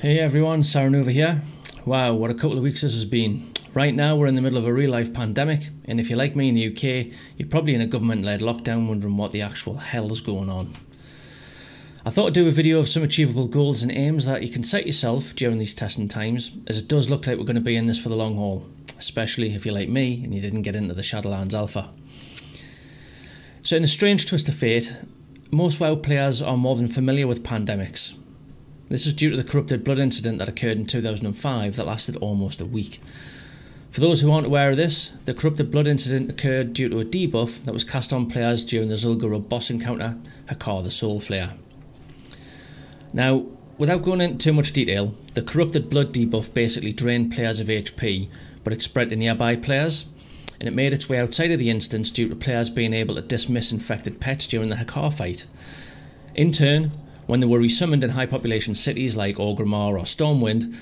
Hey everyone, Sarranuva here. Wow, what a couple of weeks this has been. Right now we're in the middle of a real life pandemic, and if you're like me in the UK, you're probably in a government led lockdown wondering what the actual hell is going on. I thought I'd do a video of some achievable goals and aims that you can set yourself during these testing times, as it does look like we're going to be in this for the long haul, especially if you're like me and you didn't get into the Shadowlands Alpha. So in a strange twist of fate, most WoW players are more than familiar with pandemics. This is due to the corrupted blood incident that occurred in 2005 that lasted almost a week. For those who aren't aware of this, the corrupted blood incident occurred due to a debuff that was cast on players during the Zul'Gurub boss encounter, Hakar the Soulflayer. Now, without going into too much detail, the corrupted blood debuff basically drained players of HP, but it spread to nearby players, and it made its way outside of the instance due to players being able to dismiss infected pets during the Hakar fight. In turn, when they were resummoned in high population cities like Orgrimmar or Stormwind,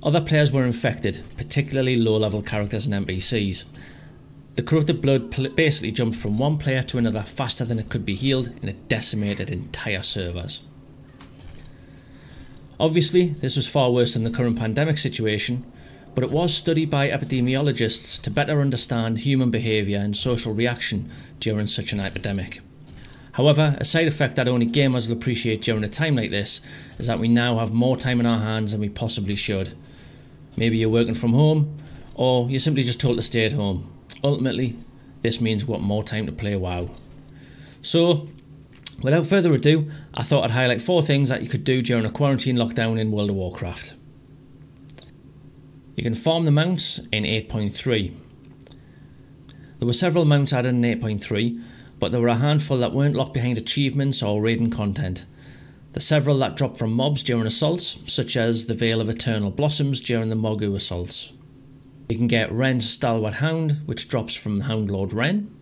other players were infected, particularly low level characters and NPCs. The corrupted blood basically jumped from one player to another faster than it could be healed, and it decimated entire servers. Obviously, this was far worse than the current pandemic situation, but it was studied by epidemiologists to better understand human behaviour and social reaction during such an epidemic. However, a side effect that only gamers will appreciate during a time like this is that we now have more time in our hands than we possibly should. Maybe you're working from home, or you're simply just told to stay at home. Ultimately, this means we've got more time to play WoW. So, without further ado, I thought I'd highlight 4 things that you could do during a quarantine lockdown in World of Warcraft. You can farm the mounts in 8.3. There were several mounts added in 8.3, but there were a handful that weren't locked behind achievements or raiding content. There's several that dropped from mobs during assaults, such as the Veil of Eternal Blossoms during the Mogu assaults. You can get Ren's Stalwart Hound, which drops from Houndlord Ren.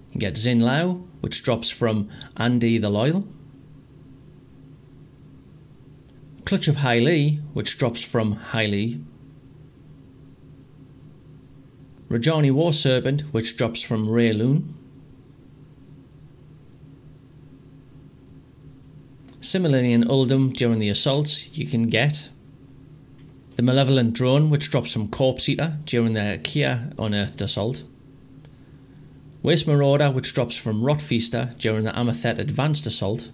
You can get Xin Lao, which drops from Andy the Loyal. Clutch of Hyli, which drops from Hyli. Rajani War Serpent, which drops from Raylun. Similarly in Uldum during the assaults, you can get the Malevolent Drone, which drops from Corpse Eater during the Kia Unearthed assault. Waste Marauder, which drops from Rot Feaster during the Amethet Advanced assault.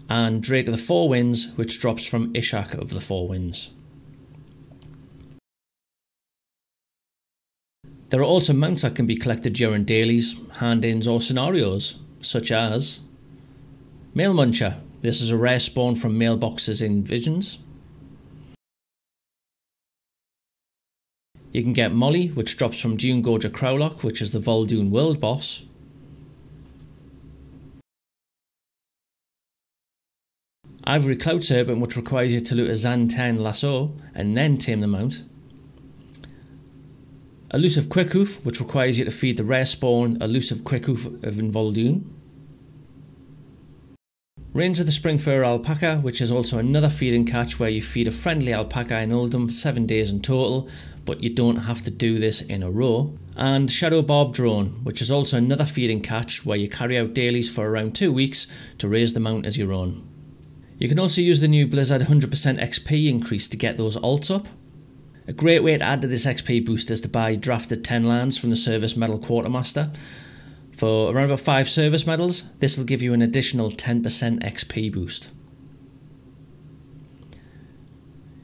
And Drake of the Four Winds, which drops from Ishak of the Four Winds. There are also mounts that can be collected during dailies, hand-ins or scenarios, such as Mail Muncher. This is a rare spawn from mailboxes in Visions. You can get Molly, which drops from Dune Gorger Crowlock, which is the Vol'dun world boss. Ivory Cloud Serpent, which requires you to loot a Zan 10 lasso and then tame the mount. Elusive Quickhoof, which requires you to feed the rare spawn Elusive Quickhoof of Vol'dun. Reigns of the Springfur Alpaca, which is also another feeding catch where you feed a friendly alpaca in Uldum 7 days in total, but you don't have to do this in a row. And Shadow Barb Drone, which is also another feeding catch where you carry out dailies for around 2 weeks to raise the mount as your own. You can also use the new Blizzard 100% XP increase to get those alts up. A great way to add to this XP boost is to buy drafted 10 lands from the Service Medal Quartermaster. For around about 5 service medals, this will give you an additional 10% XP boost.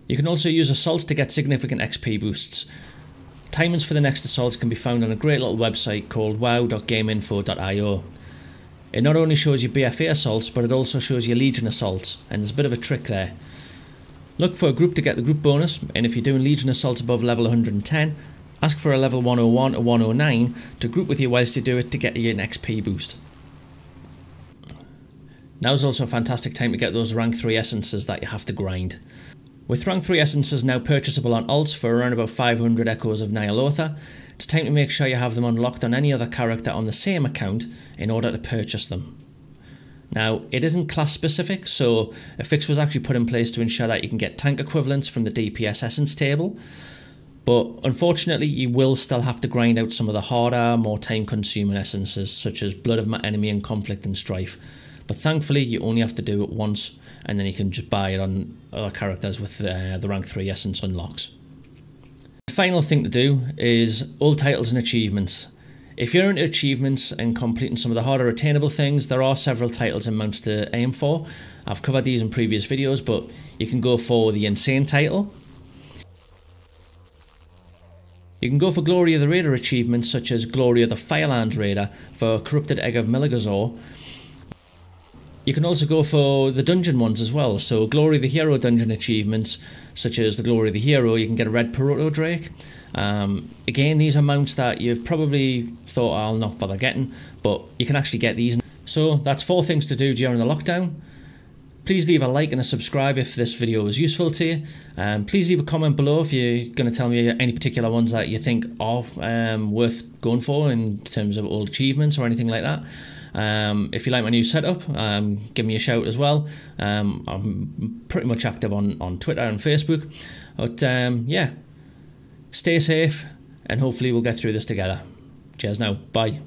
You can also use assaults to get significant XP boosts. Timings for the next assaults can be found on a great little website called wow.gameinfo.io. It not only shows you BFA assaults, but it also shows you Legion assaults, and there's a bit of a trick there. Look for a group to get the group bonus, and if you're doing Legion assaults above level 110, ask for a level 101 or 109 to group with you whilst you do it to get you an XP boost. Now's also a fantastic time to get those rank 3 essences that you have to grind. With rank 3 essences now purchasable on alts for around about 500 Echoes of Ny'alotha, it's time to make sure you have them unlocked on any other character on the same account in order to purchase them. Now, it isn't class specific, so a fix was actually put in place to ensure that you can get tank equivalents from the DPS essence table, but unfortunately you will still have to grind out some of the harder, more time consuming essences such as Blood of My Enemy and Conflict and Strife, but thankfully you only have to do it once, and then you can just buy it on other characters with the rank 3 essence unlocks. The final thing to do is all titles and achievements. If you're into achievements and completing some of the harder attainable things, there are several titles and mounts to aim for. I've covered these in previous videos, but you can go for the Insane title. You can go for Glory of the Raider achievements such as Glory of the Firelands Raider for Corrupted Egg of Milagazor. You can also go for the dungeon ones as well, so Glory of the Hero dungeon achievements such as the Glory of the Hero, you can get a red Proto Drake. Again, these are mounts that you've probably thought I'll not bother getting, but you can actually get these. So that's 4 things to do during the lockdown. Please leave a like and a subscribe if this video was useful to you. Please leave a comment below if you're going to tell me any particular ones that you think are worth going for in terms of old achievements or anything like that. If you like my new setup, give me a shout as well. I'm pretty much active on Twitter and Facebook. But yeah, stay safe and hopefully we'll get through this together. Cheers now. Bye.